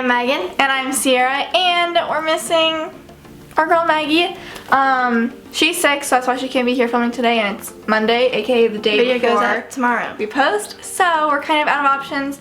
I'm Megan. And I'm Ciera, and we're missing our girl Maggie. She's sick, so that's why she can't be here filming today, and it's Monday, aka the day Video before goes up tomorrow. we post, so we're kind of out of options.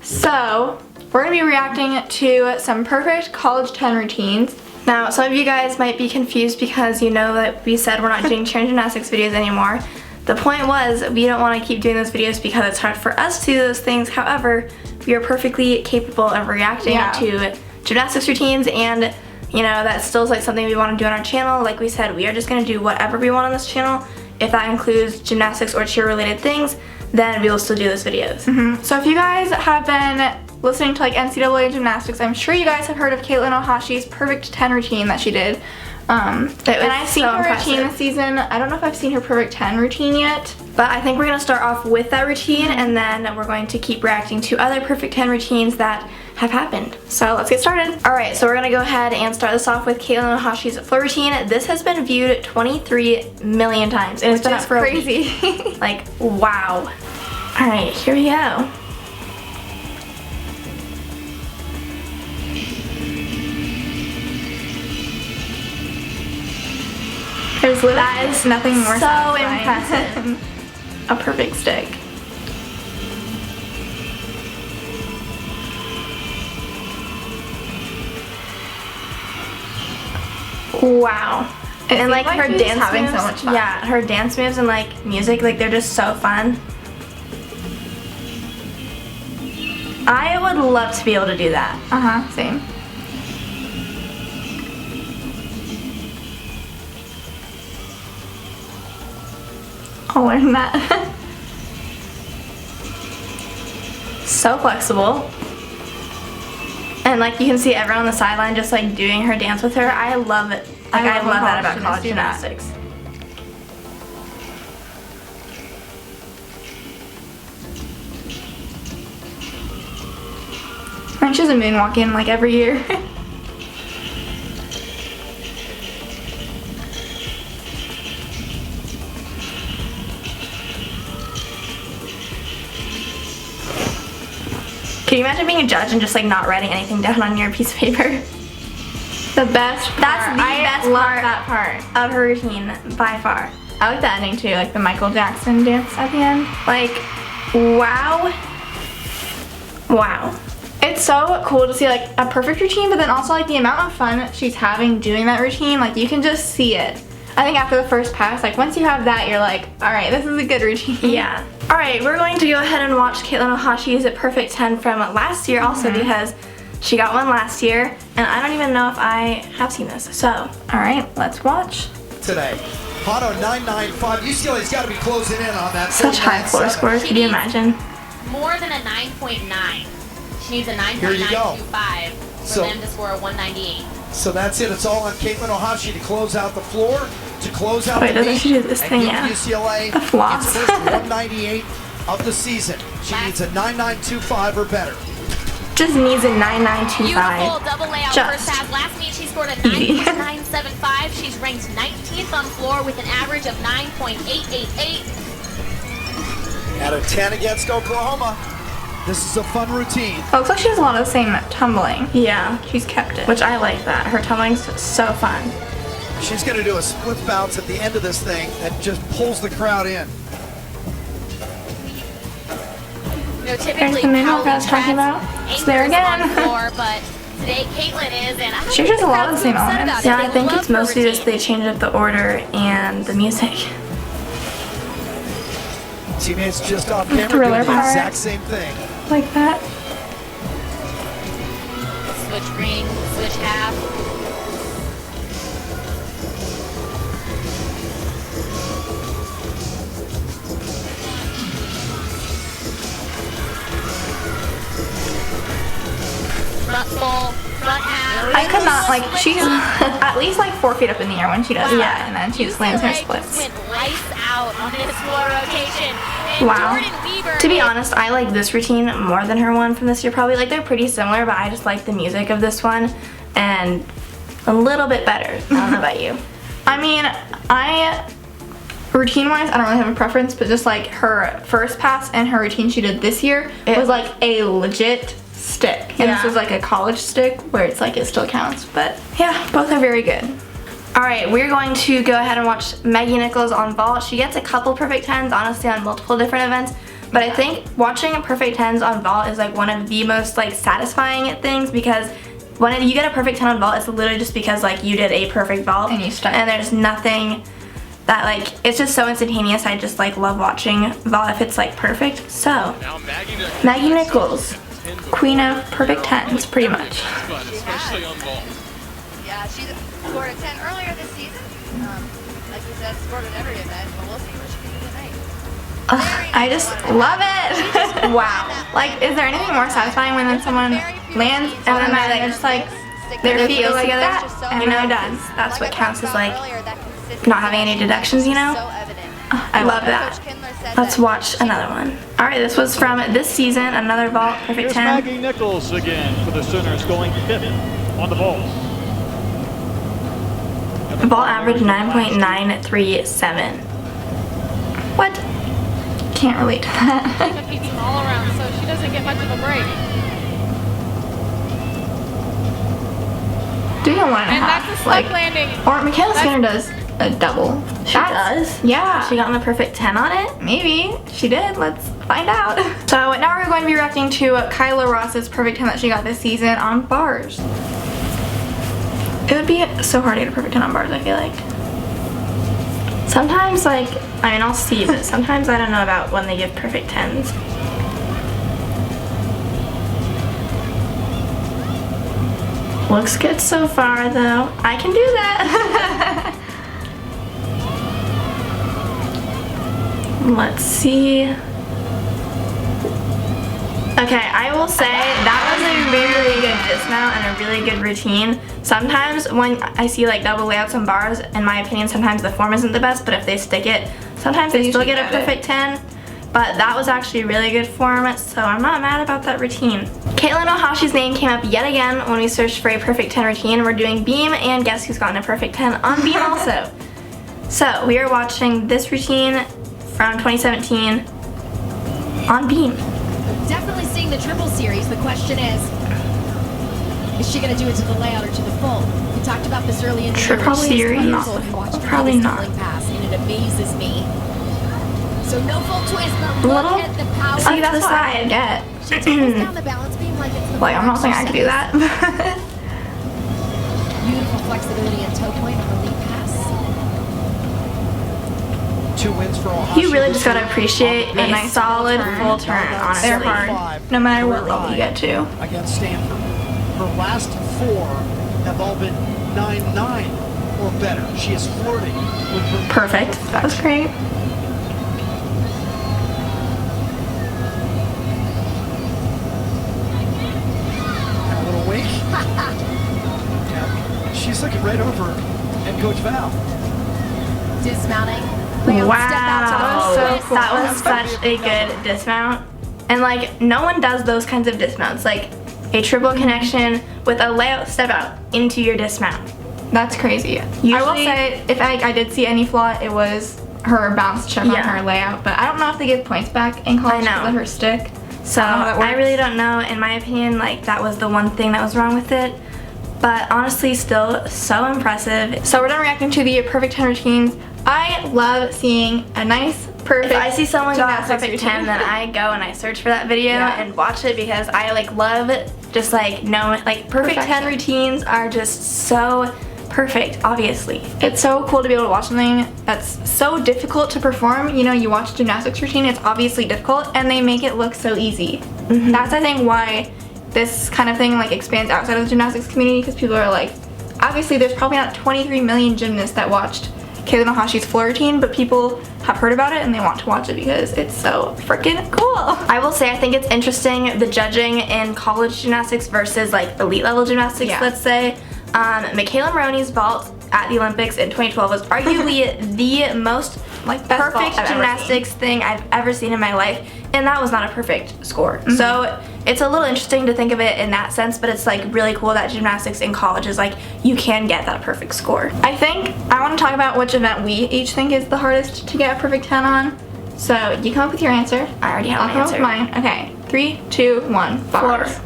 So we're going to be reacting to some perfect college 10 routines. Now, some of you guys might be confused because you know that we said we're not doing cheer and gymnastics videos anymore. The point was, we don't want to keep doing those videos because it's hard for us to do those things. However, we are perfectly capable of reacting to gymnastics routines, and you know, that still is like something we want to do on our channel. Like we said, we are just going to do whatever we want on this channel. If that includes gymnastics or cheer related things, then we will still do those videos. So if you guys have been listening to like NCAA gymnastics, I'm sure you guys have heard of Katelyn Ohashi's perfect 10 routine that she did. And I've seen her routine this season. I don't know if I've seen her perfect 10 routine yet. But I think we're going to start off with that routine, and then we're going to keep reacting to other perfect 10 routines that have happened. So let's get started. Alright, so we're going to go ahead and start this off with Katelyn Ohashi's floor routine. This has been viewed 23 million times. And it's been up for crazy. a week. Like, wow. Alright, here we go. There's literally that is nothing more so impressive. A perfect stick. Wow. And like her dance having moves, so much fun. Yeah, her dance moves and like music, like they're just so fun. I would love to be able to do that. Same. I'll learn that. So flexible. And like you can see everyone on the sideline just like doing her dance with her. I love it. Like I love that about college gymnastics. And she's a moonwalking like every year. Can you imagine being a judge and just like not writing anything down on your piece of paper? The best part. That's the best part, that part of her routine by far. I like the ending too, like the Michael Jackson dance at the end. Like, wow. Wow. It's so cool to see like a perfect routine, but then also like the amount of fun she's having doing that routine, like you can just see it. I think after the first pass, like once you have that, you're like, alright, this is a good routine. Yeah. Alright, we're going to go ahead and watch Katelyn Ohashi's perfect 10 from last year also because she got one last year, and I don't even know if I have seen this, so. Alright, let's watch. Today. Hotto 995. UCLA's got to be closing in on that. Such high floor scores, could you imagine? More than a 9.9. She needs a 9.925 for them to score a 198. So that's it. It's all on Katelyn Ohashi to close out the floor, to close out Wait, the doesn't she do this thing, yeah? UCLA The floss. its first 198 of the season. She needs a 9925 or better. Just needs a 9925. Beautiful double layout Just first pass. Last meet she scored a easy. 9.975. She's ranked 19th on floor with an average of 9.888. At a 10 against Oklahoma. This is a fun routine. Oh, looks like she has a lot of the same tumbling. Yeah, She's kept it. which I like that. Her tumbling's so fun. She's going to do a split bounce at the end of this thing that just pulls the crowd in. You know, typically the moonwalk I was talking about. It's there again. On floor, but today Katelyn is, and I She does a lot of the same elements. Yeah, I think it's mostly just they change up the order and the music. Teammates just off camera Thriller doing the part. exact same thing. Like that. switch green, switch half. Front full, front half. I could not, like, she's at least like 4 feet up in the air when she does that, and then she just lands her splits. Went lights out on this floor rotation. Wow. To be honest, I like this routine more than her one from this year probably. Like, they're pretty similar, but I just like the music of this one and a little bit better. I don't know about you. I mean, routine-wise, I don't really have a preference, but just like her first pass and her routine she did this year was like a legit stick. And this was like a college stick where it's like it still counts. But yeah, both are very good. Alright, we're going to go ahead and watch Maggie Nichols on vault. She gets a couple perfect 10s, honestly, on multiple different events. But I think watching perfect 10s on vault is like one of the most like satisfying things, because when you get a perfect 10 on vault, it's literally just because like you did a perfect vault. And you stuck. And there's nothing that like, it's just so instantaneous. I just like love watching vault if it's like perfect. So, Maggie Nichols, queen of perfect 10s, pretty much. Yeah, she scored a 10 earlier this season. Like you said, scored at every event, but we'll see what she can do tonight. I just love it. Wow. Like, is there anything more satisfying when then someone lands and then they're just like, their feet go like that, and you know, done. That's what counts as like not having any deductions, you know? I love that. Let's watch another one. Alright, this was from this season, another vault, perfect Here's 10. Maggie Nichols again for the Sooners, going 5th on the vault. Vault average 9.937. What? Can't relate to that. She beats them all around, so she doesn't get much of a break. Doing a 1.5. And that's a slip landing. Or Michaela Skinner does a double. She does? Yeah. She got in the perfect 10 on it? Maybe. She did. Let's find out. So now we're going to be reacting to Kyla Ross's perfect 10 that she got this season on bars. It would be so hard to get a perfect 10 on bars, I feel like. Sometimes, like, I mean, I'll see, but sometimes I don't know about when they give perfect 10s. Looks good so far, though. I can do that. Let's see. Okay, I will say that was a very good dismount and a really good routine. Sometimes when I see like double layouts on bars, in my opinion, sometimes the form isn't the best, but if they stick it, sometimes they still get a perfect 10. But that was actually really good form, so I'm not mad about that routine. Katelyn Ohashi's name came up yet again when we searched for a perfect 10 routine. We're doing beam, and guess who's gotten a perfect 10 on beam also. So we are watching this routine from 2017 on beam. Definitely seeing the triple series. The question is she going to do it to the layout or to the full? We talked about this early in the year. Triple series? Probably not. Pass, and it amazes me. So no full twist, but Little, look at the power. see, that's what I get. She takes down the balance beam like it's the Like, I'm not saying I could do that. Beautiful flexibility and toe point on the lead pass. 2 wins for Ohashi. You really just gotta appreciate a nice solid full full turn, honestly. They're hard, no matter what level you get to. Against Stanford. Her last 4 have all been 9-9 or better. She is flirting with her Perfect. That was great. A little wink. Yeah. She's looking right over at Coach Val. Dismounting. Wow, so cool. that was such a good dismount. And like, no one does those kinds of dismounts. Like, a triple connection with a layout step out into your dismount. That's crazy. I will say, if I did see any flaw, it was her bounce check on her layout. But I don't know if they give points back in college because of her stick. So I really don't know. In my opinion, like, that was the one thing that was wrong with it. But honestly, still so impressive. So we're done reacting to the perfect 10 routines. I love seeing a nice, perfect. If I see someone got a gymnastics perfect routine. 10, then I go and I search for that video and watch it, because I like love just like knowing, like, perfect 10 routines are just so perfect, obviously. It's so cool to be able to watch something that's so difficult to perform. You know, you watch a gymnastics routine, it's obviously difficult, and they make it look so easy. That's, I think, why this kind of thing like expands outside of the gymnastics community, because people are like, obviously there's probably not 23 million gymnasts that watched Katelyn Ohashi's floor routine, but people have heard about it and they want to watch it because it's so freaking cool. I will say, I think it's interesting, the judging in college gymnastics versus like elite level gymnastics, let's say. Michaela Maroney's vault at the Olympics in 2012 was arguably the most like perfect gymnastics thing I've ever seen in my life, and that was not a perfect score. So it's a little interesting to think of it in that sense, but it's like really cool that gymnastics in college is like, you can get that perfect score. I think I want to talk about which event we each think is the hardest to get a perfect 10 on. So you come up with your answer. I already have I'll my come answer. up with mine. Okay, 3, 2, 1, bars.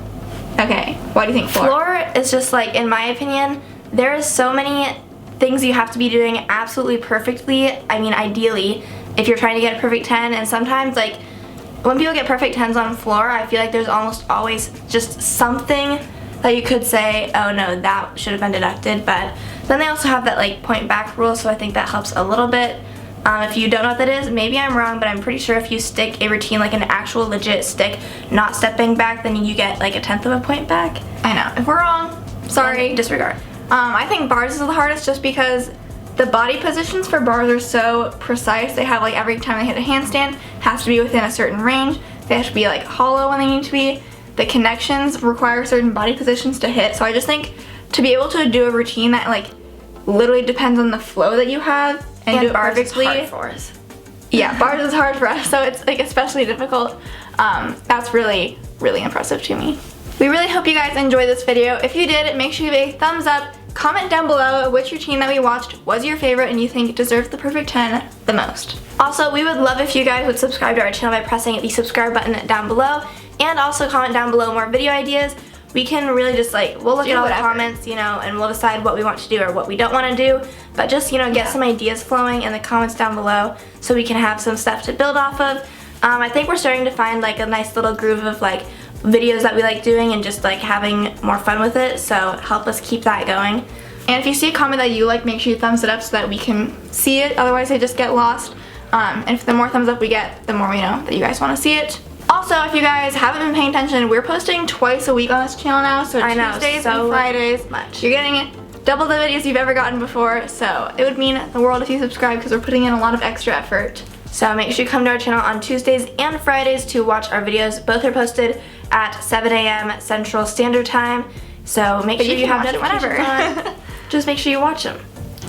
Okay, why do you think floor? Floor is just like, in my opinion, there is so many things you have to be doing absolutely perfectly. I mean, ideally, if you're trying to get a perfect 10, and sometimes like when people get perfect 10s on floor, I feel like there's almost always just something that you could say, oh no, that should have been deducted. But then they also have that like point back rule, so I think that helps a little bit. If you don't know what that is, maybe I'm wrong, but I'm pretty sure if you stick a routine like an actual legit stick, not stepping back, then you get like a 1/10 of a point back. I know. If we're wrong, sorry. Then disregard. I think bars is the hardest just because the body positions for bars are so precise. They have like every time they hit a handstand has to be within a certain range. They have to be like hollow when they need to be. The connections require certain body positions to hit. So I just think to be able to do a routine that like literally depends on the flow that you have and do it bars perfectly. is hard for us. Yeah, bars is hard for us, so it's like especially difficult. That's really, really impressive to me. We really hope you guys enjoyed this video. If you did, make sure you give a thumbs up. Comment down below which routine that we watched was your favorite and you think deserved the perfect 10 the most. Also, we would love if you guys would subscribe to our channel by pressing the subscribe button down below, and also comment down below more video ideas. We can really just like, we'll look at all the comments, you know, and we'll decide what we want to do or what we don't want to do. But just, you know, get some ideas flowing in the comments down below so we can have some stuff to build off of. I think we're starting to find like a nice little groove of like videos that we like doing and just like having more fun with it, so help us keep that going. And if you see a comment that you like, make sure you thumbs it up so that we can see it, otherwise they just get lost. And if the more thumbs up we get, the more we know that you guys want to see it. Also, if you guys haven't been paying attention, we're posting twice a week on this channel now, so Tuesdays and Fridays. You're getting double the videos you've ever gotten before, so it would mean the world if you subscribe because we're putting in a lot of extra effort. So make sure you come to our channel on Tuesdays and Fridays to watch our videos. Both are posted at 7 a.m. Central Standard Time, so make sure you have notifications on. Just make sure you watch them.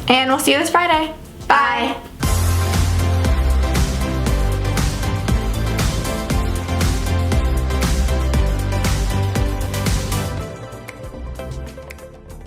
And we'll see you this Friday. Bye.